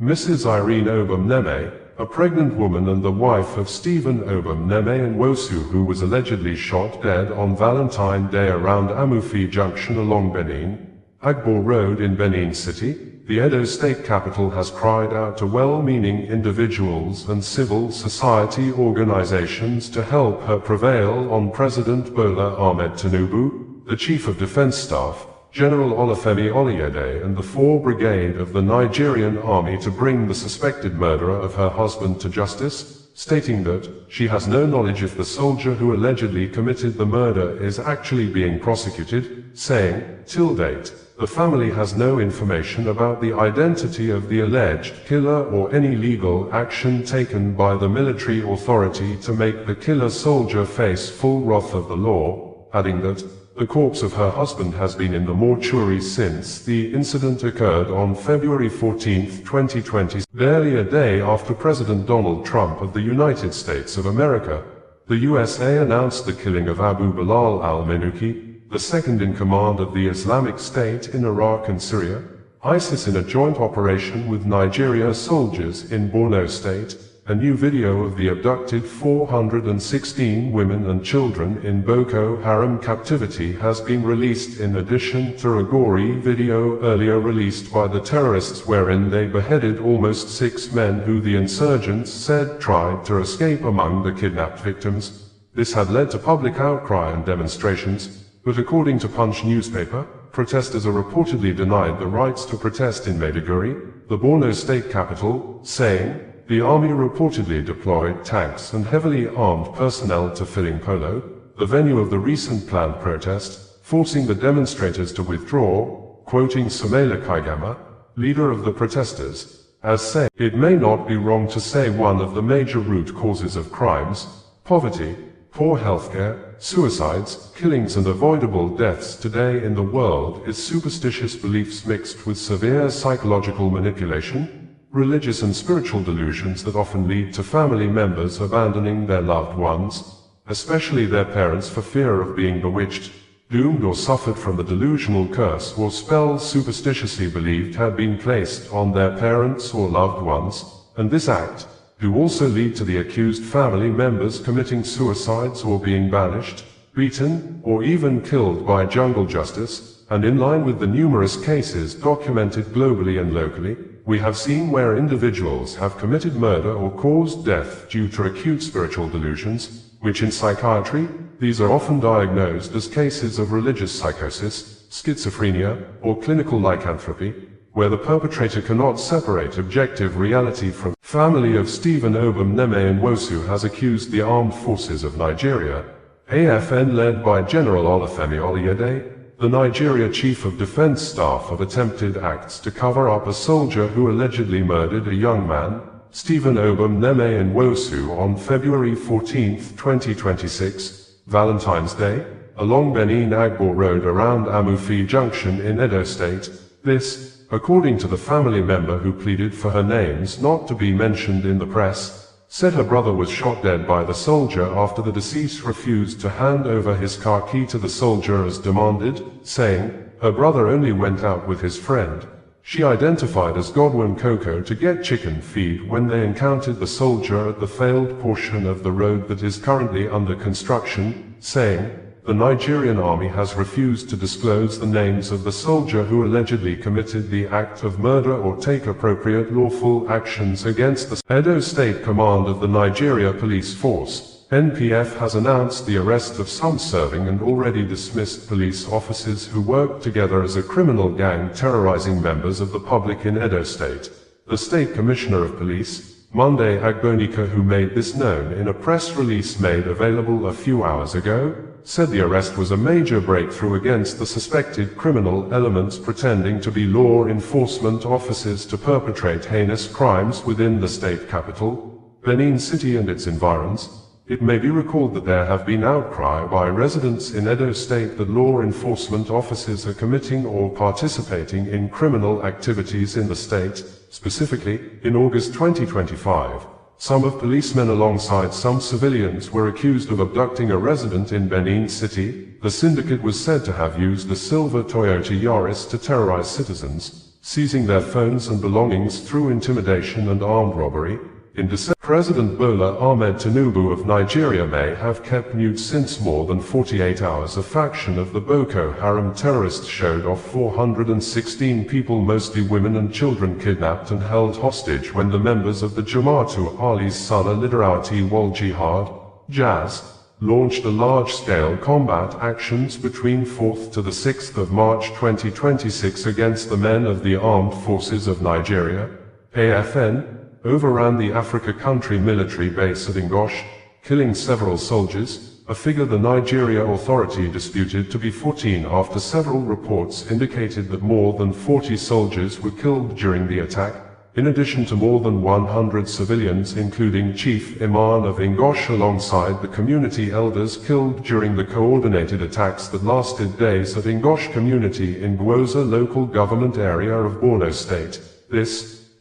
Mrs. Irene Obum Neme, a pregnant woman and the wife of Stephen Obum Neme Nwosu, who was allegedly shot dead on Valentine's Day around Amufi Junction along Benin Agbo Road in Benin City, the Edo state capital, has cried out to well-meaning individuals and civil society organizations to help her prevail on President Bola Ahmed Tinubu, the Chief of Defense Staff, General Olufemi Oluyede, and the 4th Brigade of the Nigerian Army to bring the suspected murderer of her husband to justice, stating that she has no knowledge if the soldier who allegedly committed the murder is actually being prosecuted, saying, till date, the family has no information about the identity of the alleged killer or any legal action taken by the military authority to make the killer soldier face full wrath of the law, adding that the corpse of her husband has been in the mortuary since the incident occurred on February 14, 2020, barely a day after President Donald Trump of the United States of America. The USA announced the killing of Abu Bilal al-Minuki, the second in command of the Islamic State in Iraq and Syria, ISIS, in a joint operation with Nigeria soldiers in Borno State. A new video of the abducted 416 women and children in Boko Haram captivity has been released, in addition to a gory video earlier released by the terrorists wherein they beheaded almost 6 men who the insurgents said tried to escape among the kidnapped victims. This had led to public outcry and demonstrations, but according to Punch newspaper, protesters are reportedly denied the rights to protest in Maiduguri, the Borno state capital, saying, the army reportedly deployed tanks and heavily armed personnel to Filling Polo, the venue of the recent planned protest, forcing the demonstrators to withdraw, quoting Sumela Kaigama, leader of the protesters, as saying, it may not be wrong to say one of the major root causes of crimes, poverty, poor healthcare, suicides, killings and avoidable deaths today in the world is superstitious beliefs mixed with severe psychological manipulation, religious and spiritual delusions that often lead to family members abandoning their loved ones, especially their parents, for fear of being bewitched, doomed, or suffered from the delusional curse or spell superstitiously believed had been placed on their parents or loved ones, and this act do also lead to the accused family members committing suicides or being banished, beaten, or even killed by jungle justice, and in line with the numerous cases documented globally and locally, we have seen where individuals have committed murder or caused death due to acute spiritual delusions, which in psychiatry, these are often diagnosed as cases of religious psychosis, schizophrenia, or clinical lycanthropy, where the perpetrator cannot separate objective reality from. Family of Stephen Obum Neme Nwosu has accused the armed forces of Nigeria, AFN led by General Olufemi Oluyede, the Nigeria Chief of Defense Staff, of attempted acts to cover up a soldier who allegedly murdered a young man, Stephen Obum Neme Nwosu, on February 14, 2026, Valentine's Day, along Benin Agbo Road around Amufi Junction in Edo State. This, according to the family member who pleaded for her names not to be mentioned in the press, said her brother was shot dead by the soldier after the deceased refused to hand over his car key to the soldier as demanded, saying, her brother only went out with his friend, she identified as Godwin Coco, to get chicken feed when they encountered the soldier at the failed portion of the road that is currently under construction, saying, the Nigerian army has refused to disclose the names of the soldier who allegedly committed the act of murder or take appropriate lawful actions against the Edo State Command of the Nigeria Police Force. NPF has announced the arrest of some serving and already dismissed police officers who worked together as a criminal gang terrorizing members of the public in Edo State. The State Commissioner of Police, Monday Agbonika, who made this known in a press release made available a few hours ago, said the arrest was a major breakthrough against the suspected criminal elements pretending to be law enforcement officers to perpetrate heinous crimes within the state capital, Benin City, and its environs. It may be recalled that there have been outcry by residents in Edo State that law enforcement officers are committing or participating in criminal activities in the state. Specifically, in August 2025, some of policemen alongside some civilians were accused of abducting a resident in Benin City. The syndicate was said to have used the silver Toyota Yaris to terrorize citizens, seizing their phones and belongings through intimidation and armed robbery. In December, President Bola Ahmed Tinubu of Nigeria may have kept mute since more than 48 hours. A faction of the Boko Haram terrorists showed off 416 people, mostly women and children, kidnapped and held hostage when the members of the Jama'atu Ahli-Sunnah Liderati wal Jihad, JAS, launched a large-scale combat actions between 4th to the 6th of March 2026 against the men of the Armed Forces of Nigeria, AFN, overran the Africa country military base at Ngosh, killing several soldiers, a figure the Nigeria Authority disputed to be 14 after several reports indicated that more than 40 soldiers were killed during the attack, in addition to more than 100 civilians, including Chief Imam of Ngosh alongside the community elders, killed during the coordinated attacks that lasted days at Ngosh community in Gwoza local government area of Borno State.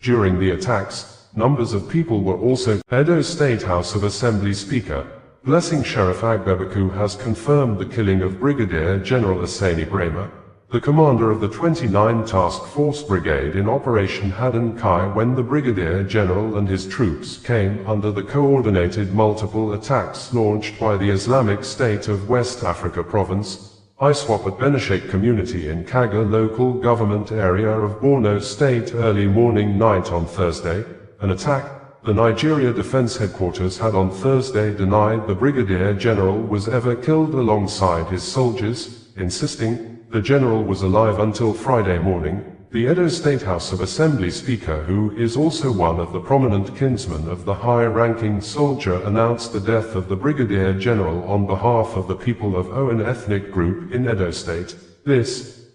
During the attacks, numbers of people were also. Edo State House of Assembly Speaker, Blessing Sheriff Agbebaku, has confirmed the killing of Brigadier General Asani Brema, the commander of the 29 Task Force Brigade in Operation Haddon Kai, when the Brigadier General and his troops came under the coordinated multiple attacks launched by the Islamic State of West Africa Province, ISWAP, at Benishek community in Kaga local government area of Borno State early morning night on Thursday. An attack. The Nigeria Defense Headquarters had on Thursday denied the Brigadier General was ever killed alongside his soldiers, insisting the general was alive until Friday morning. The Edo State House of Assembly Speaker, who is also one of the prominent kinsmen of the high-ranking soldier, announced the death of the Brigadier General on behalf of the people of Owen ethnic group in Edo State.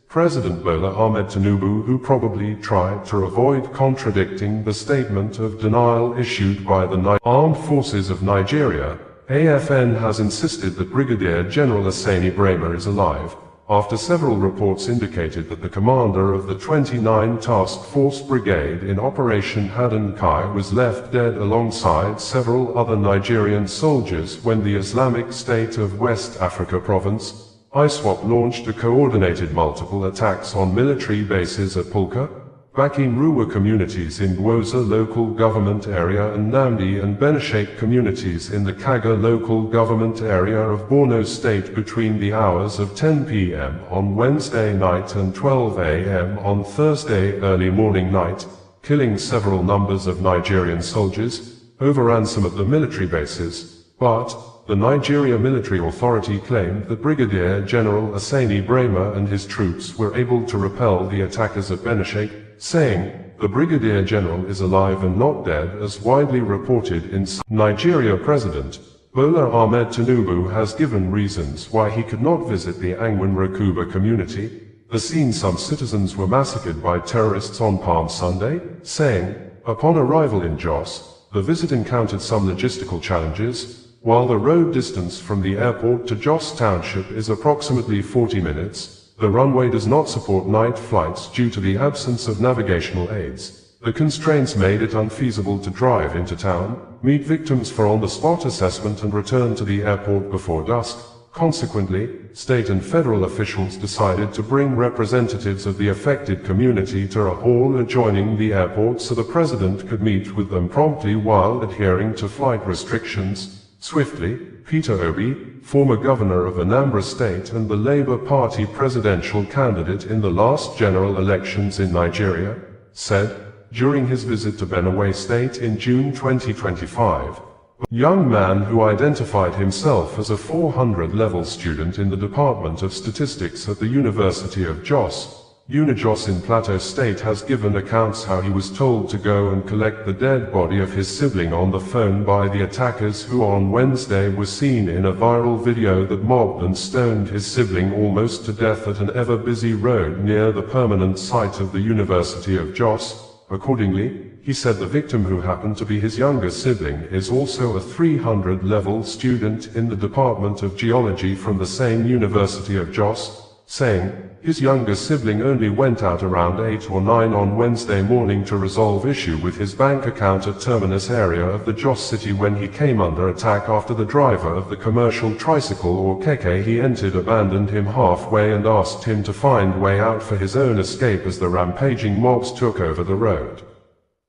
President Bola Ahmed Tinubu, who probably tried to avoid contradicting the statement of denial issued by the Armed Forces of Nigeria, AFN, has insisted that Brigadier General Asani Brema is alive, after several reports indicated that the commander of the 29 Task Force Brigade in Operation Haddon Kai was left dead alongside several other Nigerian soldiers when the Islamic State of West Africa Province, ISWAP, launched a coordinated multiple attacks on military bases at Pulka, Bakim Ruwa communities in Gwoza local government area and Namdi and Benishek communities in the Kaga local government area of Borno State between the hours of 10 p.m. on Wednesday night and 12 a.m. on Thursday early morning night, killing several numbers of Nigerian soldiers, overran some of the military bases, but the Nigeria Military Authority claimed that Brigadier General Asani Brema and his troops were able to repel the attackers at Benishek, saying, "The Brigadier General is alive and not dead," as widely reported in Nigeria. President Bola Ahmed Tinubu has given reasons why he could not visit the Angwin Rakuba community, the scene some citizens were massacred by terrorists on Palm Sunday, saying, upon arrival in Jos, the visit encountered some logistical challenges. While the road distance from the airport to Jos Township is approximately 40 minutes, the runway does not support night flights due to the absence of navigational aids. The constraints made it unfeasible to drive into town, meet victims for on-the-spot assessment and return to the airport before dusk. Consequently, state and federal officials decided to bring representatives of the affected community to a hall adjoining the airport so the president could meet with them promptly while adhering to flight restrictions. Swiftly, Peter Obi, former governor of Anambra State and the Labour Party presidential candidate in the last general elections in Nigeria, said, during his visit to Benue State in June 2025, a young man who identified himself as a 400-level student in the Department of Statistics at the University of Jos, Unijos in Plateau State, has given accounts how he was told to go and collect the dead body of his sibling on the phone by the attackers, who on Wednesday were seen in a viral video that mobbed and stoned his sibling almost to death at an ever-busy road near the permanent site of the University of Jos. Accordingly, he said the victim, who happened to be his younger sibling, is also a 300-level student in the Department of Geology from the same University of Jos. saying his younger sibling only went out around 8 or 9 on Wednesday morning to resolve issue with his bank account at Terminus area of the Jos city when he came under attack after the driver of the commercial tricycle or keke he entered abandoned him halfway and asked him to find way out for his own escape as the rampaging mobs took over the road.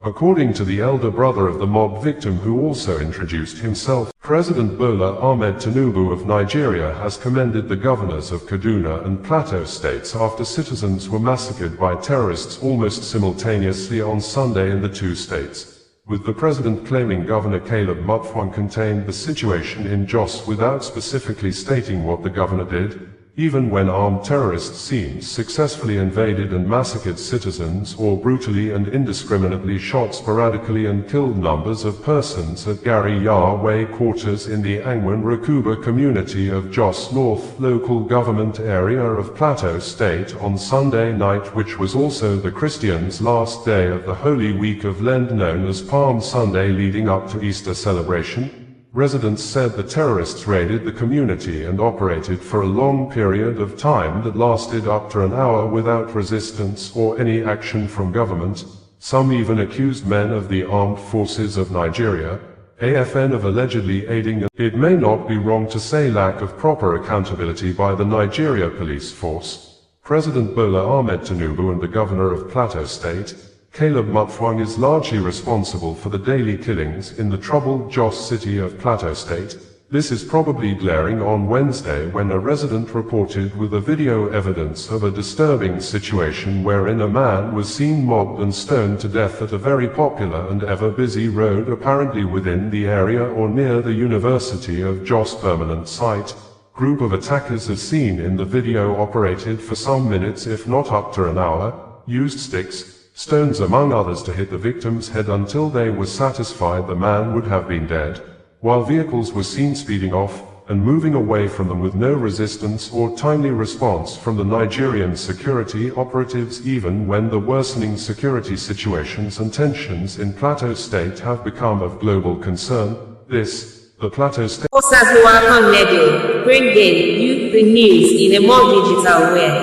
According to the elder brother of the mob victim who also introduced himself, President Bola Ahmed Tinubu of Nigeria has commended the governors of Kaduna and Plateau states after citizens were massacred by terrorists almost simultaneously on Sunday in the two states, with the president claiming Governor Caleb Mutfwang contained the situation in Jos without specifically stating what the governor did. Even when armed terrorists successfully invaded and massacred citizens or brutally and indiscriminately shot sporadically and killed numbers of persons at Gari Yahweh quarters in the Angwan Rakuba community of Jos North local government area of Plateau State on Sunday night, which was also the Christians' last day of the Holy Week of Lent known as Palm Sunday leading up to Easter celebration. Residents said the terrorists raided the community and operated for a long period of time that lasted up to an hour without resistance or any action from government. Some even accused men of the Armed Forces of Nigeria, AFN, of allegedly aiding. It may not be wrong to say lack of proper accountability by the Nigeria police force. President Bola Ahmed Tinubu and the governor of Plateau State, Caleb Mutfwang, is largely responsible for the daily killings in the troubled Jos city of Plateau State. This is probably glaring on Wednesday when a resident reported with a video evidence of a disturbing situation wherein a man was seen mobbed and stoned to death at a very popular and ever-busy road apparently within the area or near the University of Jos permanent site. Group of attackers as seen in the video operated for some minutes if not up to an hour, used sticks, stones among others to hit the victim's head until they were satisfied the man would have been dead, while vehicles were seen speeding off and moving away from them with no resistance or timely response from the Nigerian security operatives, even when the worsening security situations and tensions in Plateau State have become of global concern. The Plateau State Bringing you the news in a more digital way.